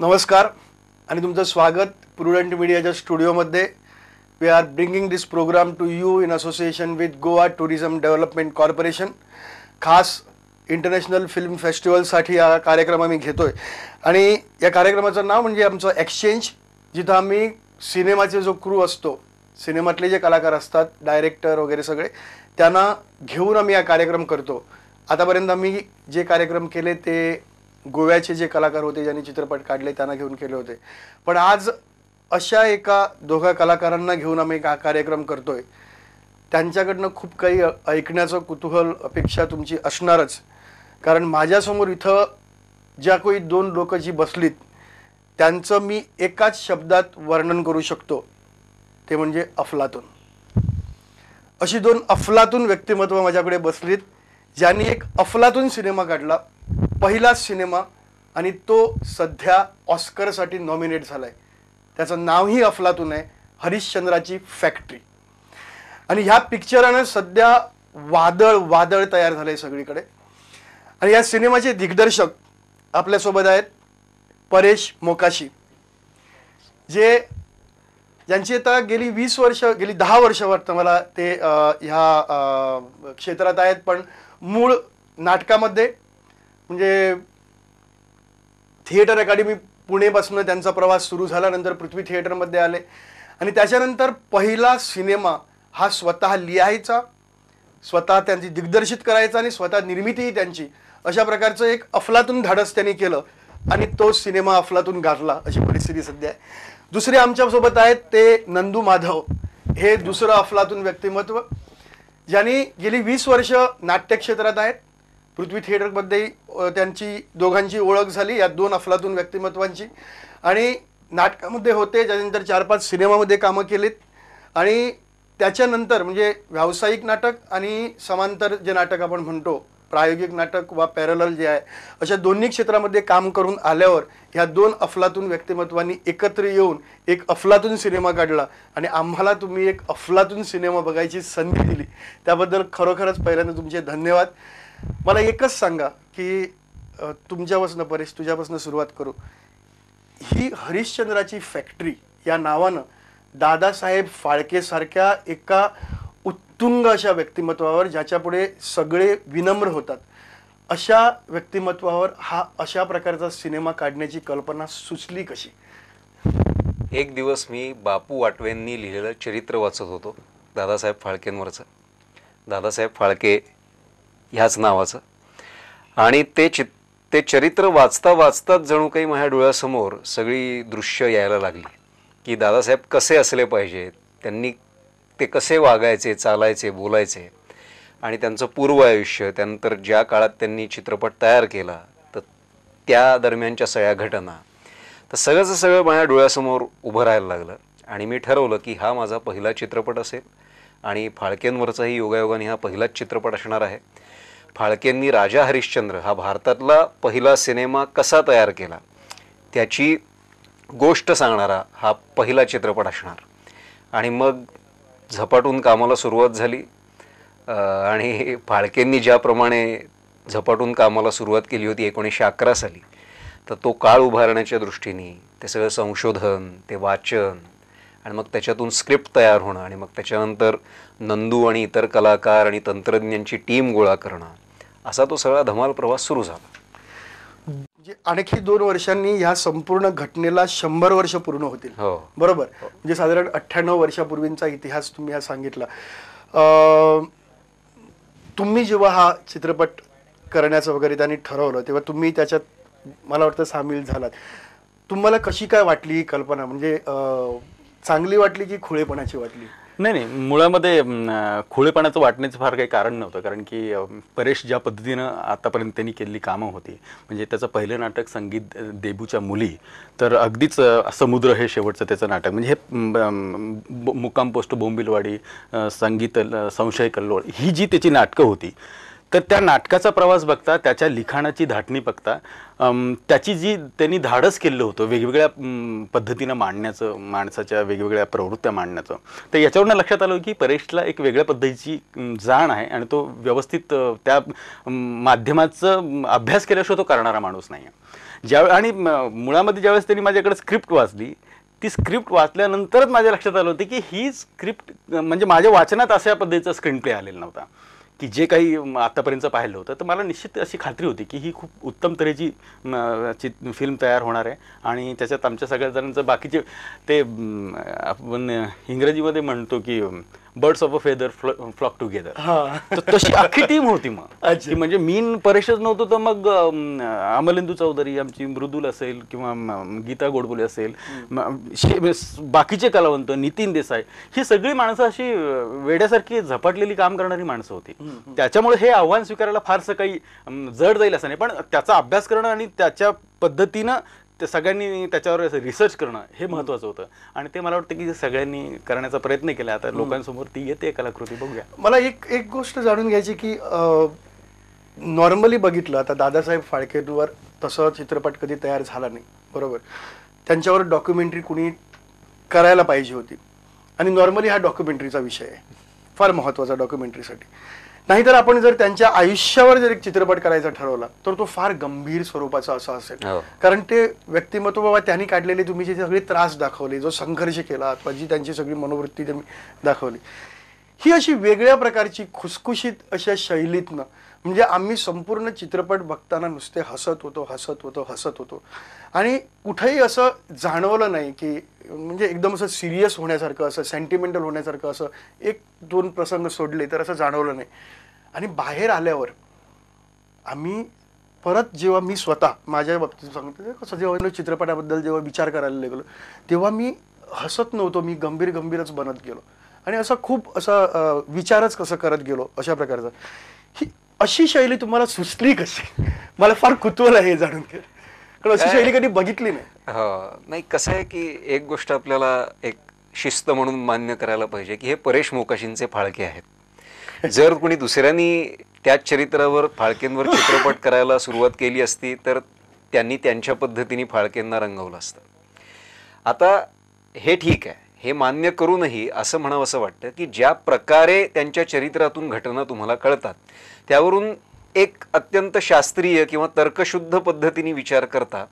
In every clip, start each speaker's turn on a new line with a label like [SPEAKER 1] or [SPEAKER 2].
[SPEAKER 1] नमस्कार आणि तुमचं स्वागत प्रुडंट मीडियाच्या स्टुडिओमध्ये. We are bringing this programme to you in association with Goa tourism development corporation. खास इंटरनॅशनल फिल्म फेस्टिवलसाठी हा कार्यक्रम आम्ही घेतोय आणि या कार्यक्रमाचं नाव म्हणजे आमचं एक्सचेंज, जिथं आम्ही सिनेमाचे जो क्रू असतो, सिनेमातले जे कलाकार असतात, डायरेक्टर वगैरे सगळे, त्यांना घेऊन आम्ही हा कार्यक्रम करतो. आतापर्यंत आम्ही जे कार्यक्रम केले ते गोव्याचे जे कलाकार होते, ज्यांनी चित्रपट काढले, त्यांना घेऊन केले होते. पण आज अशा एका दोघा कलाकारांना घेऊन आम्ही हा कार्यक्रम करतोय. त्यांच्याकडनं खूप काही ऐकण्याचं कुतूहल, अपेक्षा तुमची असणारच. कारण माझ्यासमोर इथं ज्या कोणी दोन लोक जी बसलीत, त्यांचं मी एकाच शब्दात वर्णन करू शकतो, ते म्हणजे अफलातून. अशी दोन अफलातून व्यक्तिमत्व माझ्याकडे बसलीत, ज्यांनी एक अफलातून सिनेमा काढला, पहिलाच सिनेमा, आणि तो सध्या ऑस्करसाठी नॉमिनेट झालाय. त्याचं नावही अफलातून आहे, हरिश्चंद्राची फॅक्टरी. आणि ह्या पिक्चरानं सध्या वादळ तयार झालंय सगळीकडे. आणि या सिनेमाचे दिग्दर्शक आपल्यासोबत आहेत परेश मोकाशी, ज्यांची आता गेली 10 वर्ष वाटतं मला ते ह्या क्षेत्रात आहेत. पण मूळ नाटकामध्ये म्हणजे थिएटर अकॅडमी पुणेपासून त्यांचा प्रवास सुरू झाला. नंतर पृथ्वी थिएटरमध्ये आले आणि त्याच्यानंतर पहिला सिनेमा हा स्वतः लिहायचा, स्वतः त्यांची दिग्दर्शित करायचा आणि स्वतः निर्मितीही त्यांची. अशा प्रकारचं एक अफलातून धाडस त्यांनी केलं आणि तो सिनेमा अफलातून गाजला, अशी परिस्थिती सध्या आहे. दुसरे आमच्यासोबत आहेत ते नंदू माधव. हे दुसरं अफलातून व्यक्तिमत्व, ज्यांनी गेली 20 वर्ष नाट्यक्षेत्रात आहेत. पृथ्वी थिएटरमध्ये त्यांची दोघांची ओळख झाली, या दोन अफलातून व्यक्तिमत्वांची. आणि नाटकामध्ये होते, त्यानंतर 4-5 सिनेमामध्ये कामं केलीत. आणि त्याच्यानंतर म्हणजे व्यावसायिक नाटक आणि समांतर जे नाटक आपण म्हणतो, प्रायोगिक नाटक वा पॅरलल जे आहे, अशा दोन्ही क्षेत्रामध्ये काम करून आल्यावर ह्या दोन अफलातून व्यक्तिमत्वांनी एकत्र येऊन एक अफलातून सिनेमा काढला. आणि आम्हाला तुम्ही एक अफलातून सिनेमा बघायची संधी दिली, त्याबद्दल खरोखरच पहिल्यांदा तुमचे धन्यवाद. मला एकच सांगा की तुमच्यापासून परेश, तुझ्यापासून सुरुवात करू. ही हरिश्चंद्राची फॅक्टरी या नावानं दादासाहेब फाळके सारख्या एका उत्तुंग अशा व्यक्तिमत्वावर, ज्याच्यापुढे सगळे विनम्र होतात, अशा व्यक्तिमत्वावर हा अशा प्रकारचा सिनेमा काढण्याची कल्पना सुचली कशी?
[SPEAKER 2] एक दिवस मी बापू वाटवेंनी लिहिलेलं चरित्र वाचत होतो, दादासाहेब फाळकेंवरचं. दादासाहेब फाळके ह्याच नावाचं. आणि ते चरित्र वाचता वाचताच जणू काही माझ्या डोळ्यासमोर सगळी दृश्य यायला लागली की दादासाहेब कसे असले पाहिजेत, त्यांनी ते कसे वागायचे, चालायचे, बोलायचे, आणि त्यांचं पूर्व आयुष्य, त्यानंतर ज्या काळात त्यांनी चित्रपट तयार केला, तर त्या दरम्यानच्या सगळ्या घटना, तर सगळंचं सगळं माझ्या डोळ्यासमोर उभं राहायला लागलं. आणि मी ठरवलं की हा माझा पहिला चित्रपट असेल आणि फाळकेंवरचाही योगायोगाने हा पहिलाच चित्रपट असणार आहे. फाळकेंनी राजा हरिश्चंद्र हा भारतातला पहिला सिनेमा कसा तयार केला, त्याची गोष्ट सांगणारा हा पहिला चित्रपट असणार. आणि मग झपाटून कामाला सुरुवात झाली. आणि फाळकेंनी ज्याप्रमाणे झपाटून कामाला सुरुवात केली होती 1911 साली, तर तो काळ उभारण्याच्या दृष्टीने ते सगळं संशोधन, ते वाचन, आणि मग त्याच्यातून स्क्रिप्ट तयार होणं, आणि मग त्याच्यानंतर नंदू आणि इतर कलाकार आणि तंत्रज्ञांची टीम गोळा करणं, असा तो सगळा धमाल प्रवास सुरू झाला.
[SPEAKER 1] म्हणजे आणखी 2 वर्षांनी ह्या संपूर्ण घटनेला 100 वर्ष पूर्ण होतील.
[SPEAKER 2] हो,
[SPEAKER 1] बरोबर. म्हणजे साधारण 98 वर्षापूर्वींचा इतिहास तुम्ही हा सांगितला. तुम्ही जेव्हा हा चित्रपट करण्याचं वगैरे त्यांनी ठरवलं, तेव्हा तुम्ही त्याच्यात मला वाटतं सामील झालात. तुम्हाला कशी काय वाटली ही कल्पना? म्हणजे चांगली वाटली की खुळेपणाची वाटली?
[SPEAKER 3] नाही, मुळामध्ये खुळेपणाचं वाटण्याचं फार काही कारण नव्हतं. कारण की परेश ज्या पद्धतीनं आतापर्यंत त्यांनी केलेली कामं होती, म्हणजे त्याचं पहिलं नाटक संगीत देबूच्या मुली, तर अगदीच समुद्र हे शेवटचं त्याचं नाटक, म्हणजे हे मुक्काम पोस्ट बोंबिलवाडी, संगीत संशय कल्लोळ, ही जी त्याची नाटकं होती, तर त्या नाटकाचा प्रवास बघता, त्याच्या लिखाणाची धाटणी बघता, त्याची जी त्यांनी धाडस केलं होतं वेगवेगळ्या पद्धतीनं मांडण्याचं, माणसाच्या वेगवेगळ्या प्रवृत्त्या मांडण्याचं, तर याच्यावरून लक्षात आलं की परेशला एक वेगळ्या पद्धतीची जाण आहे आणि तो व्यवस्थित त्या माध्यमाचं अभ्यास केल्याशिवाय तो करणारा माणूस नाही आहे. आणि मुळामध्ये ज्यावेळेस त्यांनी माझ्याकडे स्क्रिप्ट वाचली, ती स्क्रिप्ट वाचल्यानंतरच माझ्या लक्षात आलं होतं की ही स्क्रिप्ट म्हणजे माझ्या वाचनात अशा पद्धतीचा स्क्रीन प्ले आलेला नव्हता की जे काही आतापर्यंत पाहिलं होतं. तर मला निश्चित अशी खात्री होती की ही खूप उत्तम तऱ्हेची फिल्म तयार होणार आहे आणि त्याच्यात आमच्या सगळ्या जणांचं बाकीचे ते आपण इंग्रजीमध्ये म्हणतो की birds of a feather flock together, तर तशी अख्खी टीम होती मग की म्हणजे मीन परेशच नव्हतो तर मग अमलेंदू चौधरी, आमची मृदुल असेल किंवा गीता गोडबोले असेल, बाकीचे कलावंत, नितीन देसाई, ही सगळी माणसं अशी वेड्यासारखी झपाटलेली काम करणारी माणसं होती. त्याच्यामुळे हे आव्हान स्वीकारायला फारसं काही जड जाईल असं नाही, पण त्याचा अभ्यास करणं आणि त्याच्या पद्धतीनं ते सगळ्यांनी त्याच्यावर रिसर्च करणं हे महत्त्वाचं होतं आणि ते मला वाटतं की सगळ्यांनी करण्याचा प्रयत्न केला. आता लोकांसमोर ती येते कलाकृती, बघूया.
[SPEAKER 1] मला एक गोष्ट जाणून घ्यायची की नॉर्मली बघितलं आता दादासाहेब फाळकेंवर तसं चित्रपट कधी तयार झाला नाही, बरोबर. त्यांच्यावर डॉक्युमेंटरी कुणी करायला पाहिजे होती आणि नॉर्मली हा डॉक्युमेंटरीचा विषय आहे, फार महत्त्वाचा डॉक्युमेंटरीसाठी. नाहीतर आपण जर त्यांच्या आयुष्यावर जर एक चित्रपट करायचा ठरवला तर तो फार गंभीर स्वरूपाचा असा असेल, कारण ते व्यक्तिमत्व बाबा त्यांनी काढलेले, तुम्ही जे सगळे त्रास दाखवले, जो संघर्ष केला अथवा जी त्यांची सगळी मनोवृत्ती त्यांनी दाखवली, ही अशी वेगळ्या प्रकारची खुसखुशीत अशा शैलीतनं, म्हणजे आम्ही संपूर्ण चित्रपट बघताना नुसते हसत होतो आणि कुठेही असं जाणवलं नाही की म्हणजे एकदम असं सिरियस होण्यासारखं, असं सेंटिमेंटल होण्यासारखं असं एक दोन प्रसंग सोडले तर असं जाणवलं नाही. आणि बाहेर आल्यावर आम्ही परत जेव्हा मी स्वतः माझ्या बाबतीत सांगतो कसं, जेव्हा चित्रपटाबद्दल जेव्हा विचार करायला लागलो तेव्हा मी हसत नव्हतो, मी गंभीरच बनत गेलो आणि असं खूप असं विचारच कसं करत गेलो अशा प्रकारचा. ही अशी शैली तुम्हाला सुचली कशी? मला फार कुतूहल आहे हे जाणून घ्या, कारण अशी शैली कधी बघितली नाही.
[SPEAKER 2] हो, नाही कसं आहे की एक गोष्ट आपल्याला एक शिस्त म्हणून मान्य करायला पाहिजे की हे परेश मोकाशींचे फाळके आहेत. जर कोणी दुसऱ्यांनी त्याच चरित्रावर फाळकेंवर चित्रपट करायला सुरुवात केली असती तर त्यांनी त्यांच्या पद्धतीने फाळकेंना रंगवलं असतं. आता हे ठीक आहे, हे मान्य करूनही असं म्हणावं असं वाटतं की ज्या प्रकारे त्यांच्या चरित्रातून घटना तुम्हाला कळतात त्यावरून एक अत्यंत शास्त्रीय किंवा तर्कशुद्ध पद्धतीने विचार करता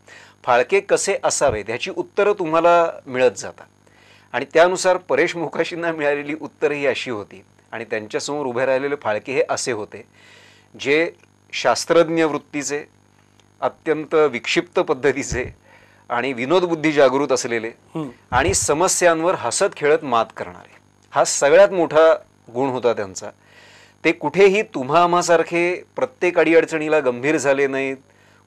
[SPEAKER 2] फाळके कसे असावेत ह्याची उत्तरं तुम्हाला मिळत जातात आणि त्यानुसार परेश मोकाशींना मिळालेली उत्तरं ही अशी होती आणि त्यांच्यासमोर उभे राहिलेले फाळके हे असे होते जे शास्त्रज्ञ वृत्तीचे, अत्यंत विक्षिप्त पद्धतीचे आणि विनोदबुद्धी जागृत असलेले आणि समस्यांवर हसत खेळत मात करणारे. हा सगळ्यात मोठा गुण होता त्यांचा. ते कुठेही तुम्हा आम्हासारखे प्रत्येक अडीअडचणीला गंभीर झाले नाहीत,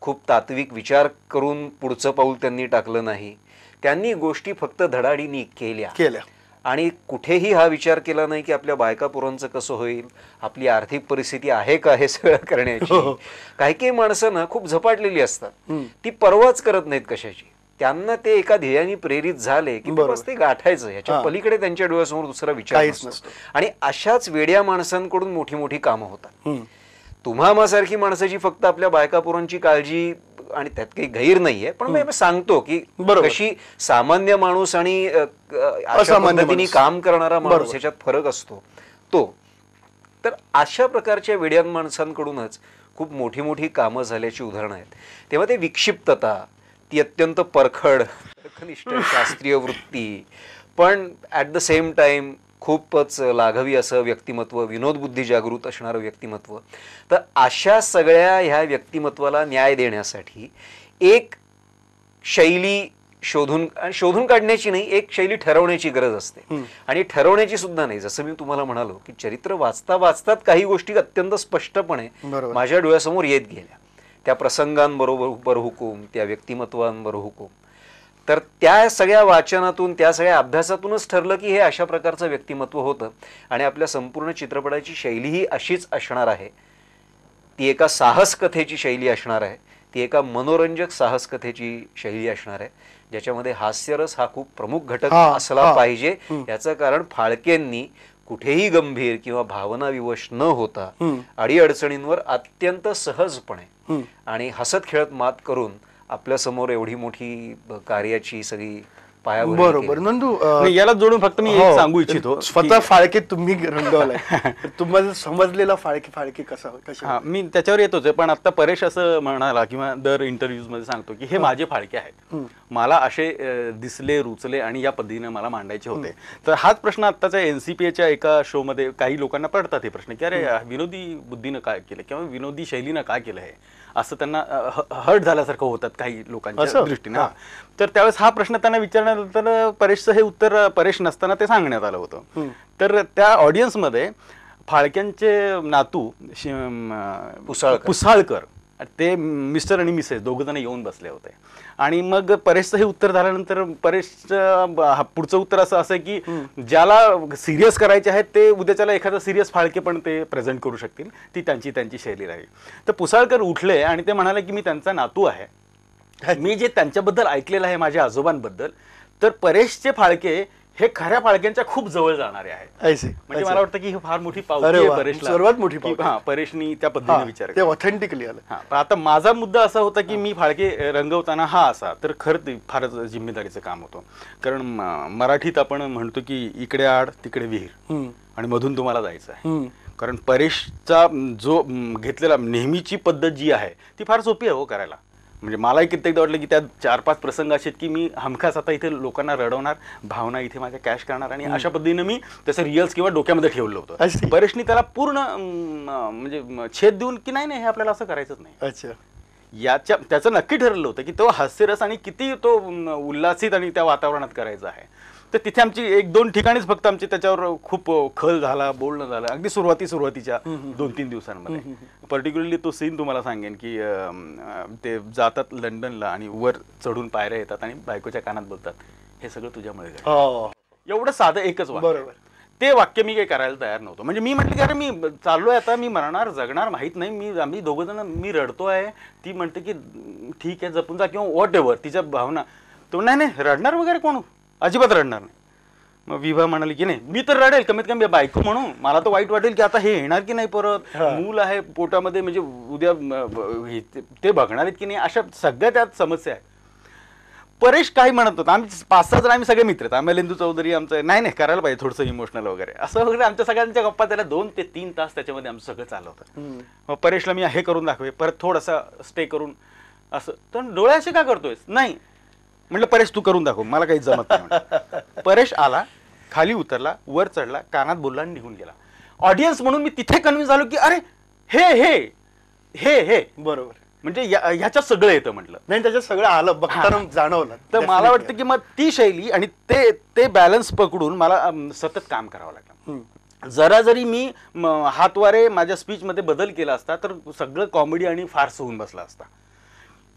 [SPEAKER 2] खूप तात्विक विचार करून पुढचं पाऊल त्यांनी टाकलं नाही. त्यांनी गोष्टी फक्त धडाडीने केल्या आणि कुठेही हा विचार केला नाही की आपल्या बायका पोरांचं कसं होईल, आपली आर्थिक परिस्थिती आहे का हे सगळं करण्याची. काही माणसं ना खूप झपाटलेली असतात, ती पर्वाच करत नाहीत कशाची. त्यांना ते एका ध्येयाने प्रेरित झाले की बस ते गाठायचं, याच्या पलीकडे त्यांच्या डोळ्यासमोर दुसरा विचार नसतो. आणि अशाच वेड्या माणसांकडून मोठी मोठी कामं होतात. तुम्हा आम्हासारखी माणसं जी फक्त आपल्या बायका पोरांची काळजी, आणि त्यात काही गैर नाहीये, पण मी सांगतो की कशी सामान्य माणूस आणि अशा पद्धतीने काम करणारा माणूस ह्याच्यात फरक असतो तो. तर अशा प्रकारच्या वेड्या माणसांकडूनच खूप मोठी मोठी कामं झाल्याची उदाहरणं आहेत. तेव्हा ते विक्षिप्तता, ती अत्यंत परखड तर्कनिष्ठ शास्त्रीय वृत्ती, पण ॲट द सेम टाइम खूपच लाघवी असं व्यक्तिमत्व, विनोदबुद्धी जागृत असणारं व्यक्तिमत्व. तर अशा सगळ्या ह्या व्यक्तिमत्वाला न्याय देण्यासाठी एक शैली शोधून काढण्याची नाही, एक शैली ठरवण्याची गरज असते. आणि ठरवण्याची सुद्धा नाही, जसं मी तुम्हाला म्हणालो की चरित्र वाचता वाचतात काही गोष्टी अत्यंत स्पष्टपणे माझ्या डोळ्यासमोर येत गेल्या. त्या प्रसंगांबरोबर हुकूम, त्या व्यक्तिमत्वांबरोबर हुकूम. तर त्या सगळ्या वाचनातून, त्या सगळ्या अभ्यासातूनच ठरलं की हे अशा प्रकारचं व्यक्तिमत्व होतं आणि आपल्या संपूर्ण चित्रपटाची शैली ही अशीच असणार आहे. ती एका साहस कथेची शैली असणार आहे, ती एका मनोरंजक साहस कथेची शैली असणार आहे, ज्याच्यामध्ये हास्यरस हा खूप प्रमुख घटक असला पाहिजे. याचं कारण फाळकेंनी कुठेही गंभीर किंवा भावना विवश न होता अडीअडचणींवर अत्यंत सहजपणे आणि हसत खेळत मात करून आपल्या समोर एवढी मोठी कार्याची सगळी पायाभरणी
[SPEAKER 1] बरोबर.
[SPEAKER 2] केली.
[SPEAKER 1] नंदू
[SPEAKER 3] नाही, याला जोडून फक्त मी एक सांगू इच्छितो
[SPEAKER 1] स्वतः फाळके तुम्ही रंगवलाय, तुम्हाला समजलेला फाळके कसा कशा
[SPEAKER 3] हा, मी त्याच्यावर येतोच आहे. पण आता परेश असं म्हणाला किंवा दर इंटरव्ह्यूज मध्ये सांगतो की हे माझे फाळके आहेत, मला असे दिसले रुचले आणि या पद्धतीने मला मांडायचे होते. तर हाच प्रश्न आत्ताच्या एनसीपीच्या एका शो मध्ये काही लोकांना पडतात हे प्रश्न की अरे विनोदी बुद्धीनं काय केलं किंवा विनोदी शैलीनं काय केलं हे, असं त्यांना हर्ट झाल्यासारखं होतात काही लोकांच्या दृष्टीने. तर त्यावेळेस हा प्रश्न त्यांना विचारण्यानंतर परेशचं हे उत्तर परेश नसताना ते सांगण्यात आलं होतं. तर त्या ऑडियन्समध्ये फाळक्यांचे नातू पुसाळकर ते मिस्टर आणि मिसेस दोघं जण येऊन बसले होते. आणि मग परेशचं हे उत्तर झाल्यानंतर परेशचं पुढचं उत्तर असं असं की ज्याला सिरियस करायचे आहेत ते उद्याच्याला एखादा सिरियस फाळके पण ते प्रेझेंट करू शकतील, ती त्यांची शैली राहील. तर पुसाळकर उठले आणि ते म्हणाले की मी त्यांचा नातू आहे, मी जे त्यांच्याबद्दल ऐकलेलं आहे माझ्या आजोबांबद्दल, तर परेशचे फाळके हे खऱ्या फाळक्यांच्या खूप जवळ जाणारे आहेत. म्हणजे मला वाटतं की ही फार मोठी पावती आहे परेशला,
[SPEAKER 1] सर्वात मोठी पावती.
[SPEAKER 3] हा, परेशनी त्या पद्धतीने विचार
[SPEAKER 1] ते ऑथेंटिकली आलं.
[SPEAKER 3] हा, पण आता माझा मुद्दा असा होता की मी फाळके रंगवताना हा असा तर खरं ते फारच जिम्मेदारीचं काम होतं. कारण मराठीत आपण म्हणतो की इकडे आड तिकडे विहीर आणि मधून तुम्हाला जायचं आहे. कारण परेशचा जो घेतलेला नेहमीची पद्धत जी आहे ती फार सोपी आहे हो करायला. म्हणजे मलाही कित्येकदा वाटलं की त्यात 4-5 प्रसंग असे आहेत की मी हमखास आता इथे लोकांना रडवणार, भावना इथे माझ्या कॅश करणार आणि अशा पद्धतीने मी त्याचं रिअल्स किंवा डोक्यामध्ये ठेवलं होतं. परेशनी त्याला पूर्ण म्हणजे छेद देऊन की नाही हे आपल्याला असं करायचंच नाही. अच्छा, त्याचं नक्की ठरलं होतं की तो हास्यरस आणि किती तो उल्हासित आणि त्या वातावरणात करायचा आहे. तर तिथे आमची 1-2 ठिकाणीच फक्त आमची त्याच्यावर खूप खल झाला, बोलणं झालं अगदी सुरुवातीच्या 2-3 दिवसांमध्ये. पर्टिक्युलरली तो सीन तुम्हाला सांगेन की ते जातात लंडनला आणि वर चढून पायऱ्या येतात आणि बायकोच्या कानात बोलतात हे सगळं तुझ्यामुळे घडलं. एवढं साधं एकच वाक्य.
[SPEAKER 1] बरोबर.
[SPEAKER 3] ते वाक्य मी काही करायला तयार नव्हतो. म्हणजे मी म्हटलं की अरे मी चाललोय आता, मी मरणार जगणार माहित नाही, आम्ही दोघं जण, मी रडतोय, ती म्हणते की ठीक आहे जपून जा किंवा वॉट एव्हर तिच्या भावना. तो नाही रडणार वगैरे कोण, अजिबात रडणार नाही. मग विभा म्हणाली की नाही मी तर रडेल, कमीत कमी बायको म्हणून मला तर वाईट वाटेल की आता हे येणार की नाही परत, मूल आहे पोटामध्ये, म्हणजे उद्या ते बघणार आहेत की नाही, अशा सगळ्या त्यात समस्या आहेत. परेश काही म्हणत होता, आम्ही 5-6 जण आम्ही सगळे मित्र आहेत, अमलेंदू चौधरी आमचं नाही करायला पाहिजे थोडंसं इमोशनल वगैरे असं वगैरे आमच्या सगळ्यांच्या गप्पा त्याला 2 ते 3 तास त्याच्यामध्ये आमचं सगळं चाललं होतं. मग परेशला मी हे करून दाखवे, परत थोडासा स्टे करून असं, तर डोळे असे का करतोयस, नाही म्हटलं परेश तू करून दाखव, मला काही जमत नाही. परेश आला, खाली उतरला, वर चढला, कानात बोलला आणि निघून गेला. ऑडियन्स म्हणून मी तिथे कन्व्हिन्स झालो की अरे हे हे हे हे बरोबर, म्हणजे ह्याच्यात सगळं येतं म्हटलं.
[SPEAKER 1] नाही त्याच्यात सगळं आलं, बघताना जाणवलं.
[SPEAKER 3] तर मला वाटतं की मग ती शैली आणि ते बॅलन्स पकडून मला सतत काम करावं लागलं. जरा जरी मी हातवारे माझ्या स्पीचमध्ये बदल केला असता तर सगळं कॉमेडी आणि फार्स होऊन बसला असता.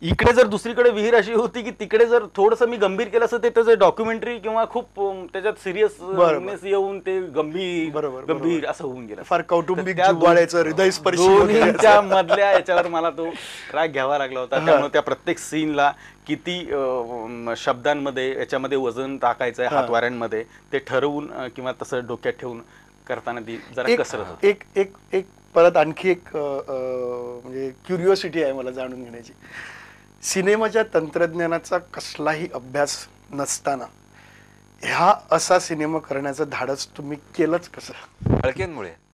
[SPEAKER 3] इकडे जर दुसरीकडे विहीर अशी होती की तिकडे जर थोडंसं मी गंभीर केलं असतं, ते त्याचं डॉक्युमेंटरी किंवा खूप त्याच्यात सिरियसनेस येऊन ते गंभीर असं होऊन गेलं,
[SPEAKER 1] फार कौटुंबिक जिव्हाळ्याचं हृदयस्पर्शी
[SPEAKER 3] दोन्हीच्या मधल्या याच्यावर मला तो ट्रॅक घ्यावा लागला होता. त्यामुळे त्या प्रत्येक सीनला किती शब्दांमध्ये याच्यामध्ये वजन टाकायचं आहे हातवाऱ्यांमध्ये ते ठरवून किंवा तसं डोक्यात ठेवून करताना ती जरा कसरत होती.
[SPEAKER 1] एक परत आणखी एक म्हणजे क्युरिओसिटी आहे मला जाणून घेण्याची. सिनेमाच्या तंत्रज्ञानाचा कसलाही अभ्यास नसताना ह्या असा सिनेमा करण्याचं धाडस तुम्ही केलंच कसं?
[SPEAKER 2] फाळकेंमुळे.